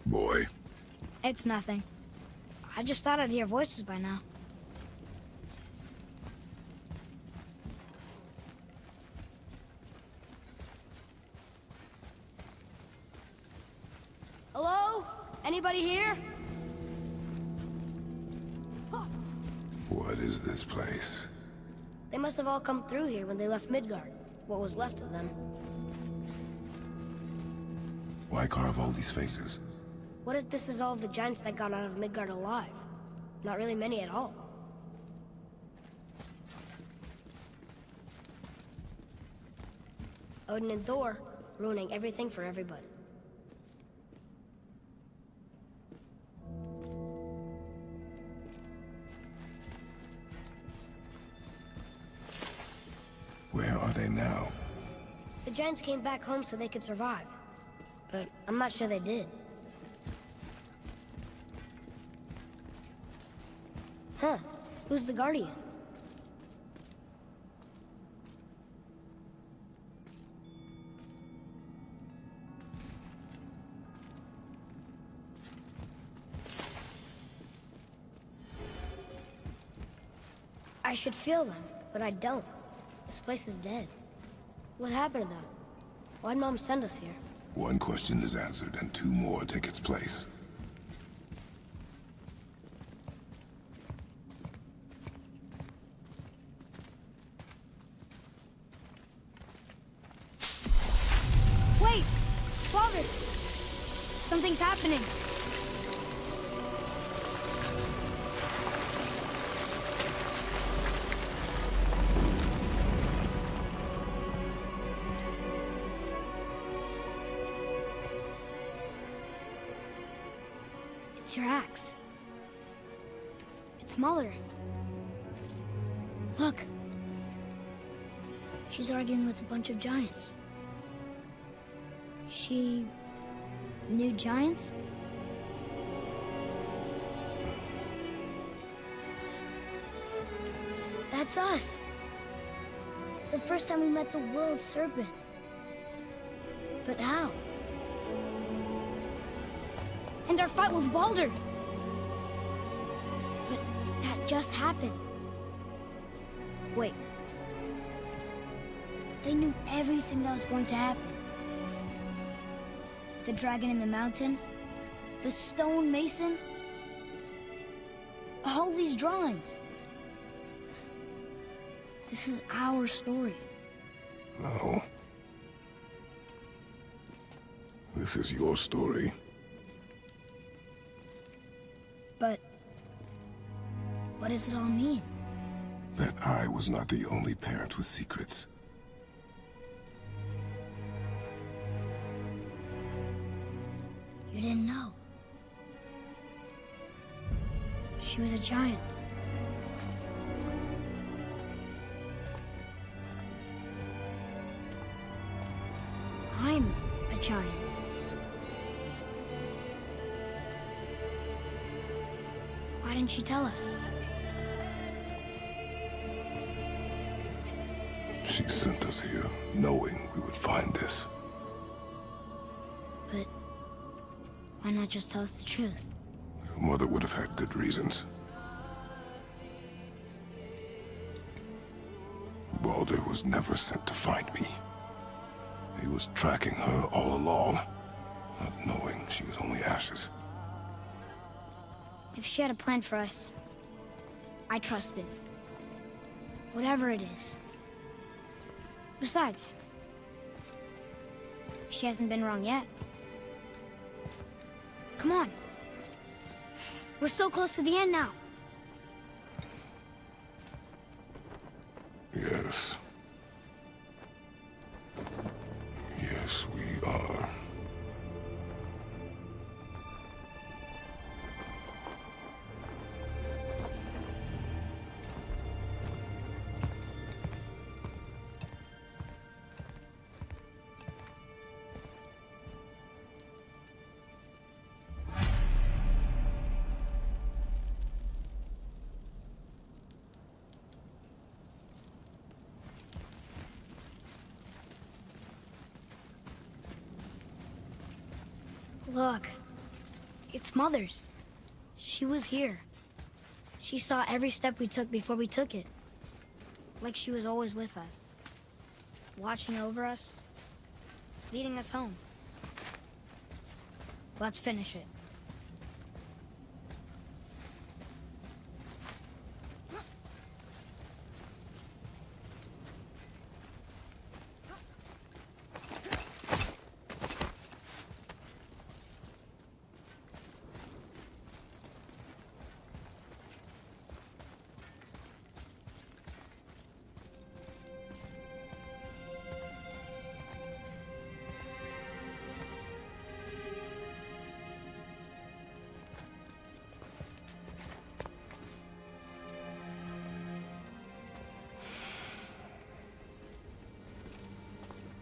Boy. It's nothing. I just thought I'd hear voices by now. Hello? Anybody here? What is this place? They must have all come through here when they left Midgard. What was left of them. Why carve all these faces? What if this is all of the giants that got out of Midgard alive? Not really many at all. Odin and Thor, ruining everything for everybody. Where are they now? The giants came back home so they could survive. But I'm not sure they did. Huh. Who's the Guardian? I should feel them, but I don't. This place is dead. What happened to them? Why'd Mom send us here? One question is answered, and two more take its place. Wait! Father! Something's happening! It's your axe. It's Mother. Look! She's arguing with a bunch of giants. She knew giants? That's us! The first time we met the world serpent. But how? And our fight with Baldur! But that just happened. Wait. They knew everything that was going to happen. The dragon in the mountain, the stone mason, all these drawings. This is our story. No. This is your story. But what does it all mean? That I was not the only parent with secrets. You didn't know. She was a giant. I'm a giant. Why didn't she tell us? She sent us here, knowing we would find this. But why not just tell us the truth? Your mother would have had good reasons. Baldur was never sent to find me. He was tracking her all along, not knowing she was only ashes. If she had a plan for us, I trust it. Whatever it is. Besides, she hasn't been wrong yet. Come on. We're so close to the end now. Yes. Yes, we are. Look. It's Mother's. She was here. She saw every step we took before we took it. Like she was always with us. Watching over us. Leading us home. Let's finish it.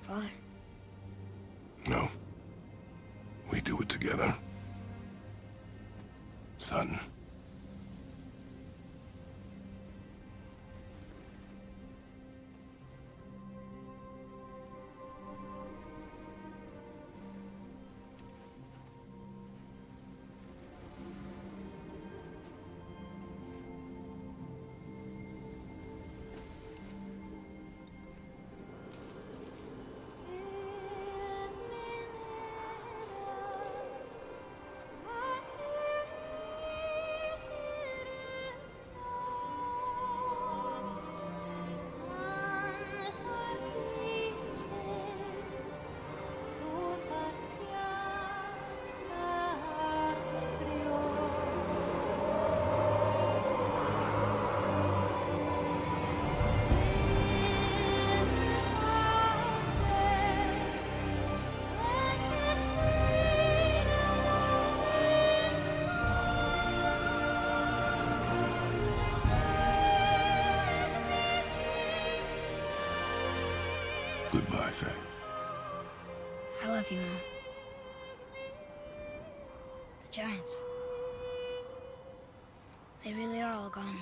Father? No. We do it together. Son. Goodbye, Faye. I love you, Mom. The giants. They really are all gone.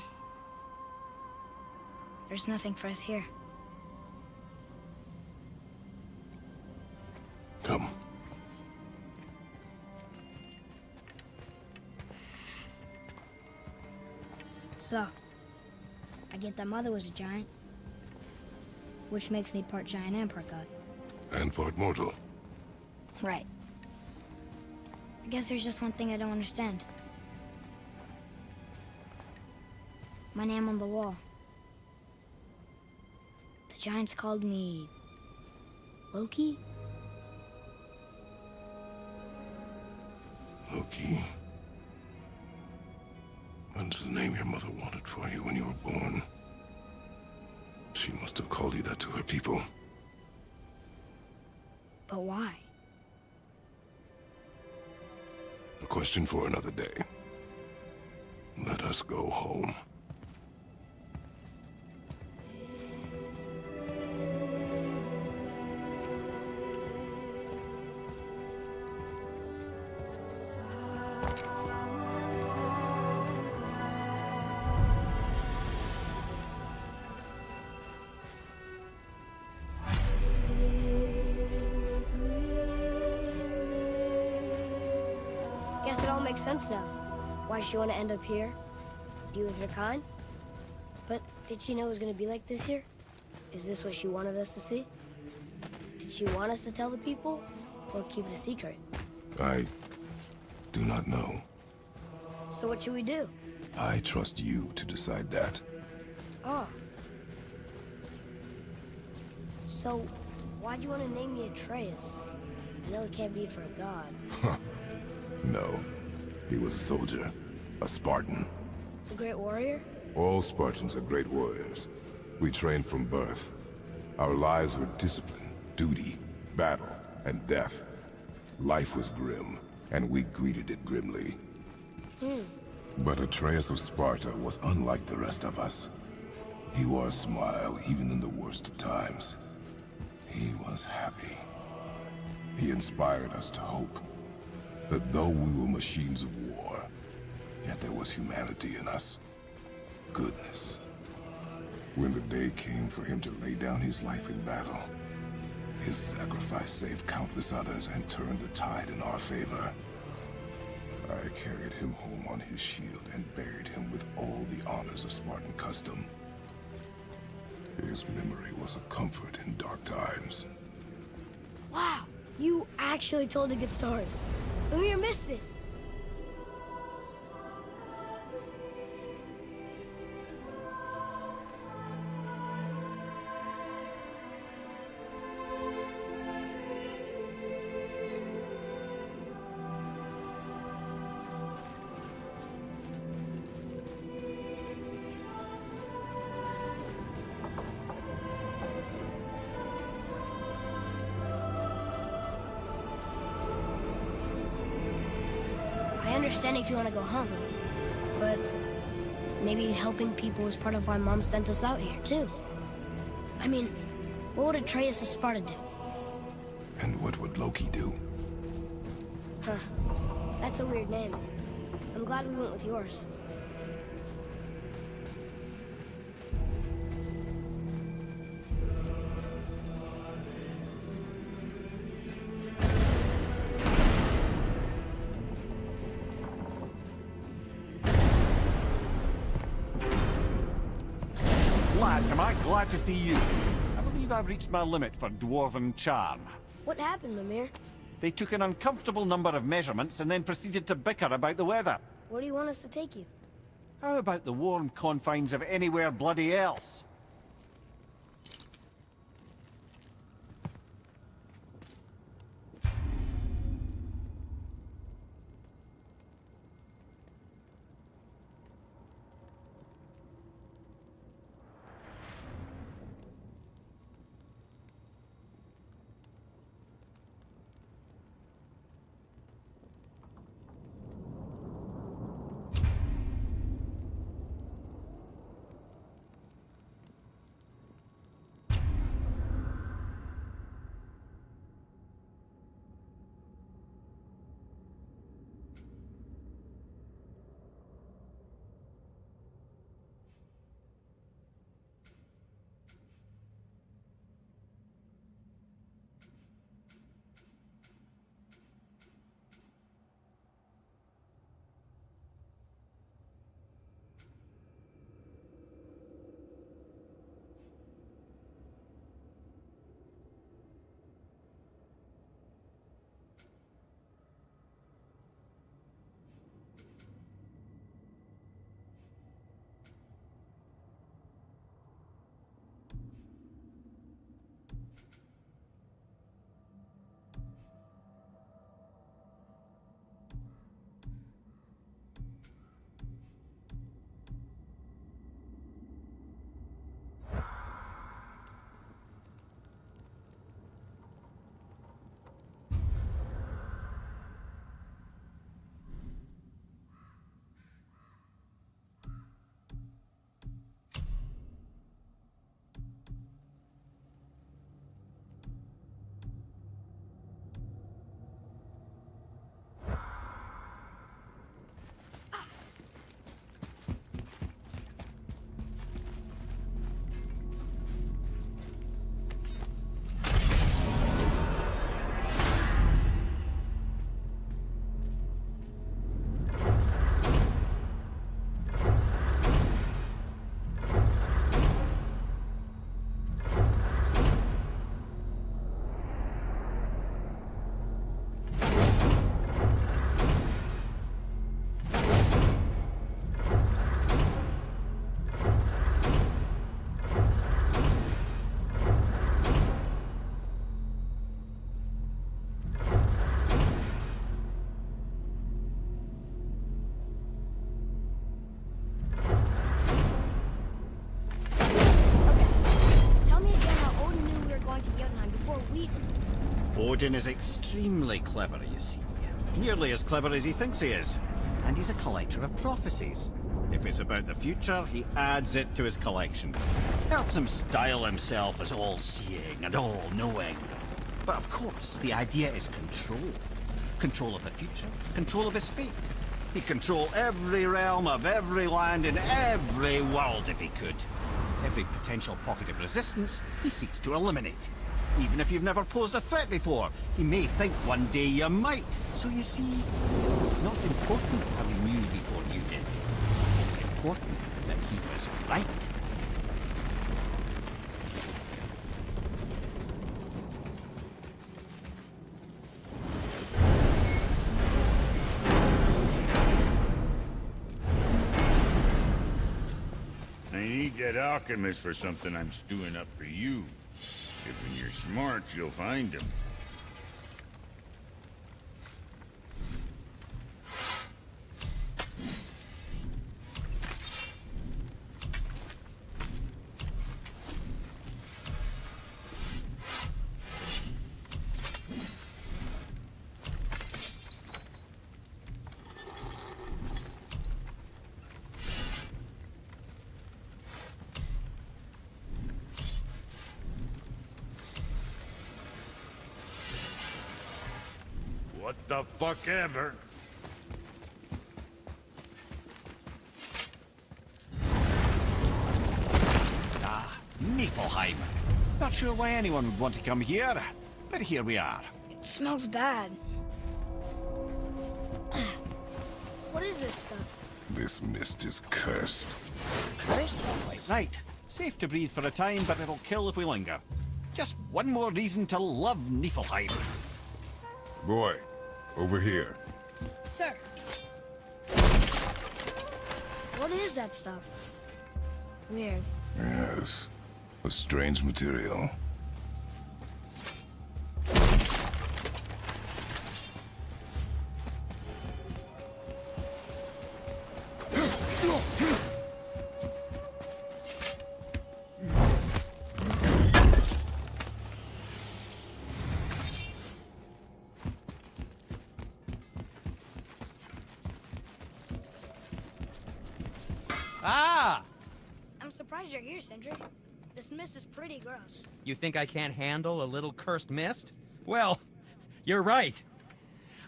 There's nothing for us here. Come. So, I get that Mother was a giant, which makes me part giant and part god. And part mortal. Right. I guess there's just one thing I don't understand. My name on the wall. The giants called me... Loki? Loki. That's the name your mother wanted for you when you were born. She must have called you that to her people. But why? A question for another day. Let us go home. Guess it all makes sense now. Why she want to end up here? Be with her kind? But did she know it was going to be like this here? Is this what she wanted us to see? Did she want us to tell the people? Or keep it a secret? I do not know. So what should we do? I trust you to decide that. Oh. So, why'd you want to name me Atreus? I know it can't be for a god. No. He was a soldier. A Spartan. A great warrior? All Spartans are great warriors. We trained from birth. Our lives were discipline, duty, battle, and death. Life was grim, and we greeted it grimly. But Atreus of Sparta was unlike the rest of us. He wore a smile even in the worst of times. He was happy. He inspired us to hope that though we were machines of war, yet there was humanity in us. Goodness. When the day came for him to lay down his life in battle, His sacrifice saved countless others and turned the tide in our favor. I carried him home on his shield and buried him with all the honors of Spartan custom. His memory was a comfort in dark times. Wow, you actually told a good story. Mimir missed it. I understand if you want to go home, but maybe helping people is part of why Mom sent us out here, too. I mean, what would Atreus of Sparta do? And what would Loki do? Huh. That's a weird name. I'm glad we went with yours. Lads, am I glad to see you. I believe I've reached my limit for dwarven charm. What happened, Mimir? They took an uncomfortable number of measurements and then proceeded to bicker about the weather. Where do you want us to take you? How about the warm confines of anywhere bloody else? Odin is extremely clever, you see. Nearly as clever as he thinks he is. And he's a collector of prophecies. If it's about the future, he adds it to his collection. Helps him style himself as all-seeing and all-knowing. But of course, the idea is control. Control of the future, control of his fate. He'd control every realm of every land in every world if he could. Every potential pocket of resistance, he seeks to eliminate. even if you've never posed a threat before. He may think one day you might. So you see, it's not important how he knew before you did. It's important that he was right. I need that alchemist for something I'm stewing up for you. If when you're smart, you'll find him. What the fuck ever? Ah, Niflheim. Not sure why anyone would want to come here, but here we are. It smells bad. What is this stuff? This mist is cursed. Cursed? Quite right. Safe to breathe for a time, but it'll kill if we linger. Just one more reason to love Niflheim. Boy, over here. Sir. What is that stuff? Weird. Yes, a strange material. Ah! I'm surprised you're here, Sindri. This mist is pretty gross. You think I can't handle a little cursed mist? Well, you're right.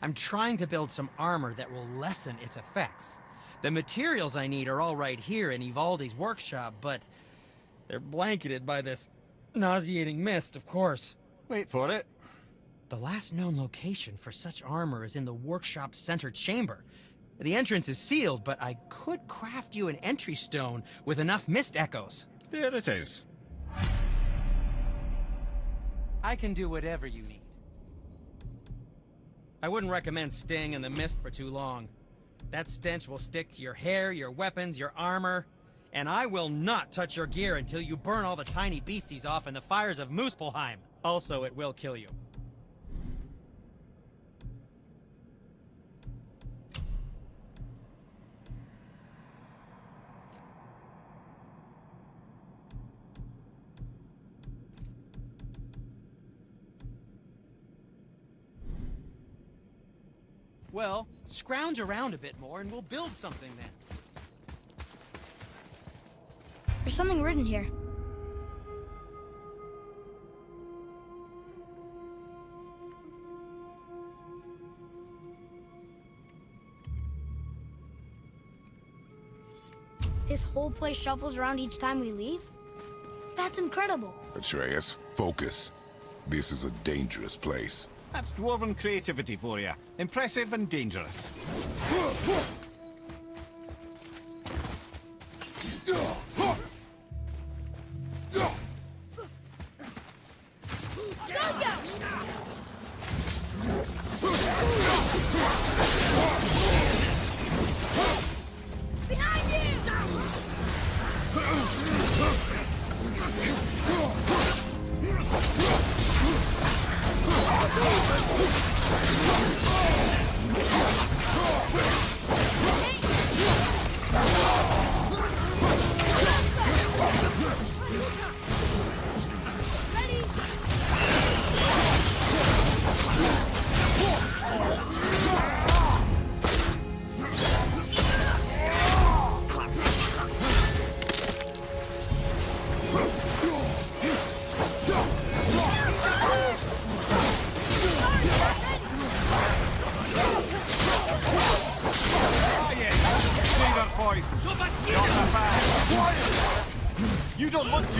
I'm trying to build some armor that will lessen its effects. The materials I need are all right here in Ivaldi's workshop, but they're blanketed by this nauseating mist, of course. Wait for it. The last known location for such armor is in the workshop's center chamber. The entrance is sealed, but I could craft you an entry stone with enough mist echoes. There it is. I can do whatever you need. I wouldn't recommend staying in the mist for too long. That stench will stick to your hair, your weapons, your armor, and I will not touch your gear until you burn all the tiny beasties off in the fires of Muspelheim. Also, it will kill you. Well, scrounge around a bit more and we'll build something then. There's something written here. This whole place shuffles around each time we leave? That's incredible. Atreus, focus. This is a dangerous place. That's dwarven creativity for you. Impressive and dangerous. Behind you! You don't want to.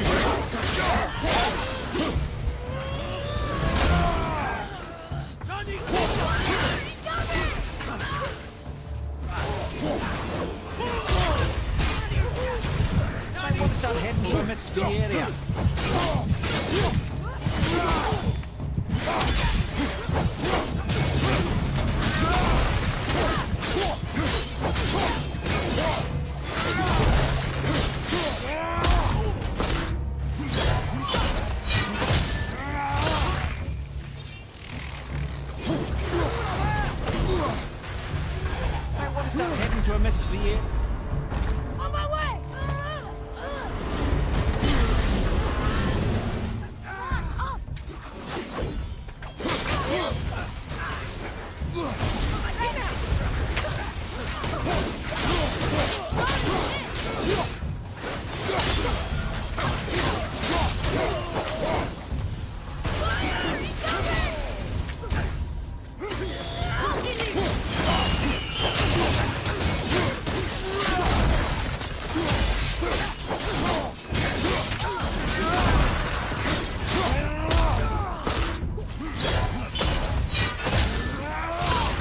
start heading to a mist-free area. I want to start heading to a mist-free area. On my way!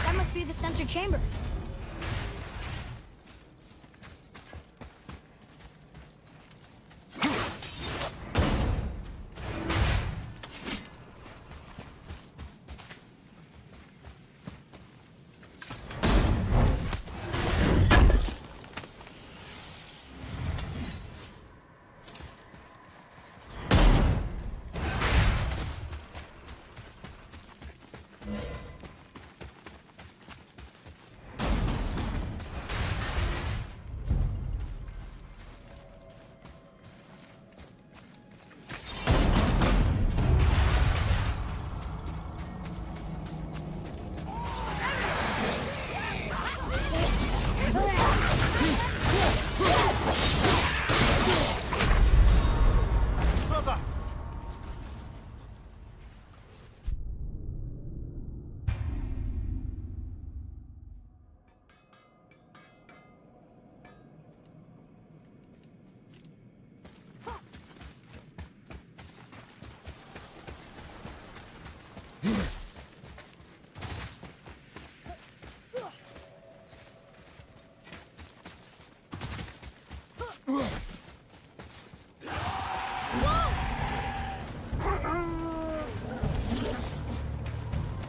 That must be the center chamber.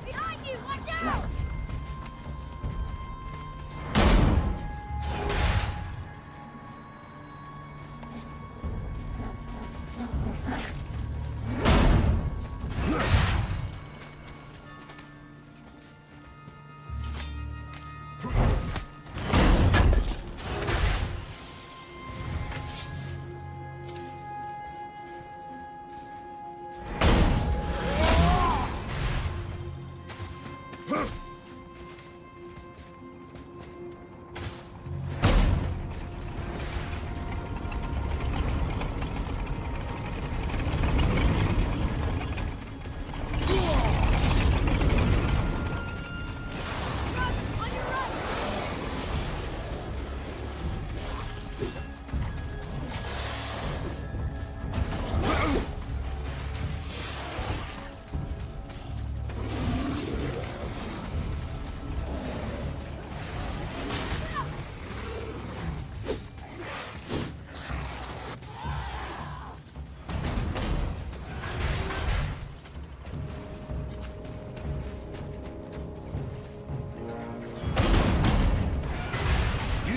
Behind you! Watch out!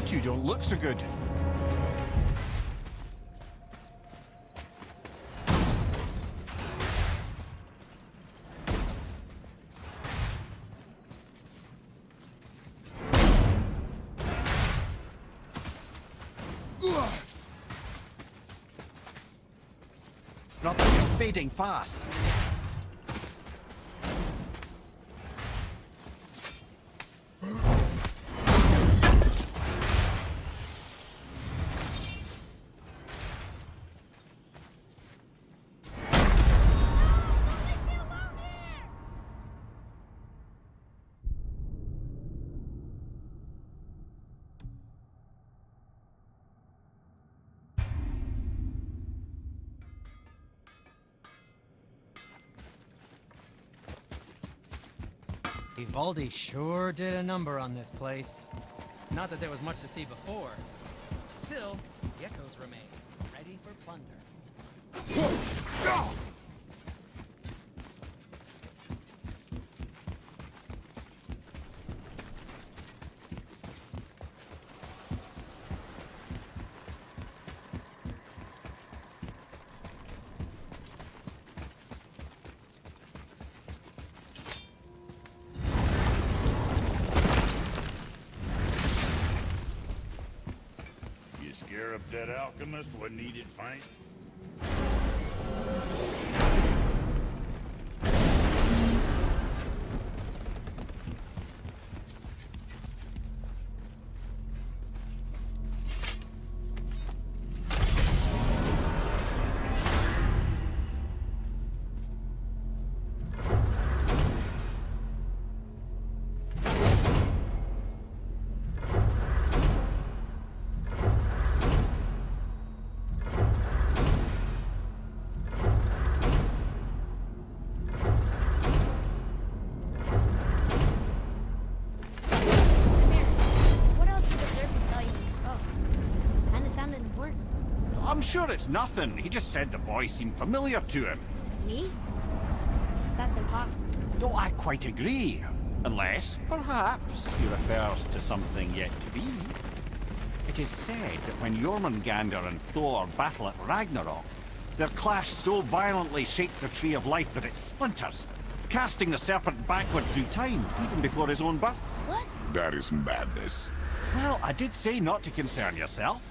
You don't look so good. Not that you're fading fast. Vivaldi sure did a number on this place. Not that there was much to see before. Still, the echoes remain, ready for plunder. You scare up that alchemist, what needed fight? What else did the serpent tell you when you spoke? Kinda sounded important. I'm sure it's nothing. He just said the boy seemed familiar to him. Me? That's impossible. No, I quite agree. Unless, perhaps, he refers to something yet to be. It is said that when Jormungandr and Thor battle at Ragnarok, their clash so violently shakes the Tree of Life that it splinters, casting the serpent backward through time, even before his own birth. What? That is madness. Well, I did say not to concern yourself.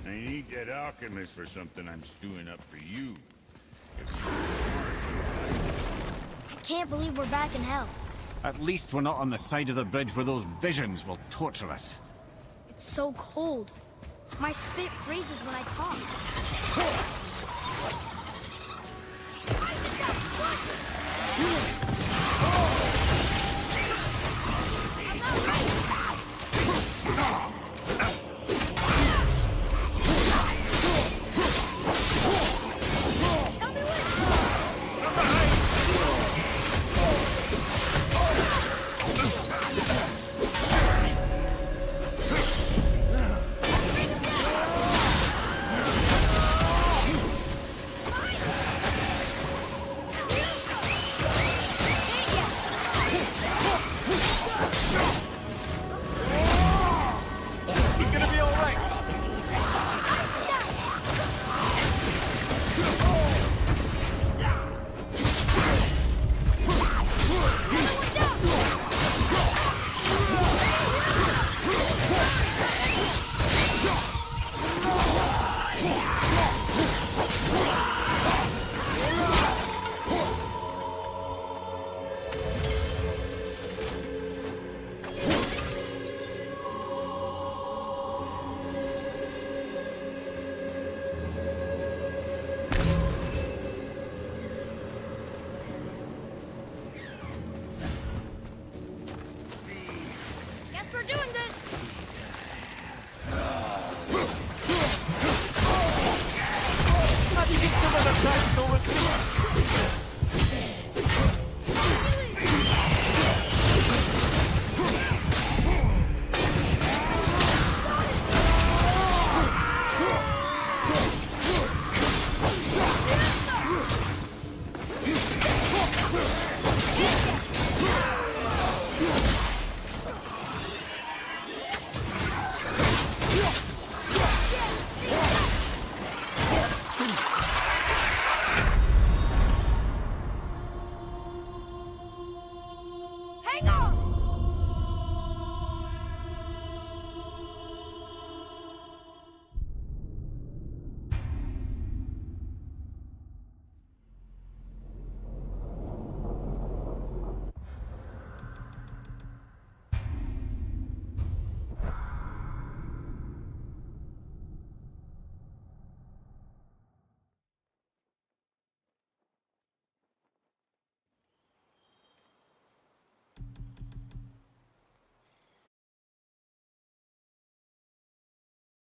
I need that alchemist for something I'm stewing up for you. I can't believe we're back in hell. At least we're not on the side of the bridge where those visions will torture us. It's so cold. My spit freezes when I talk.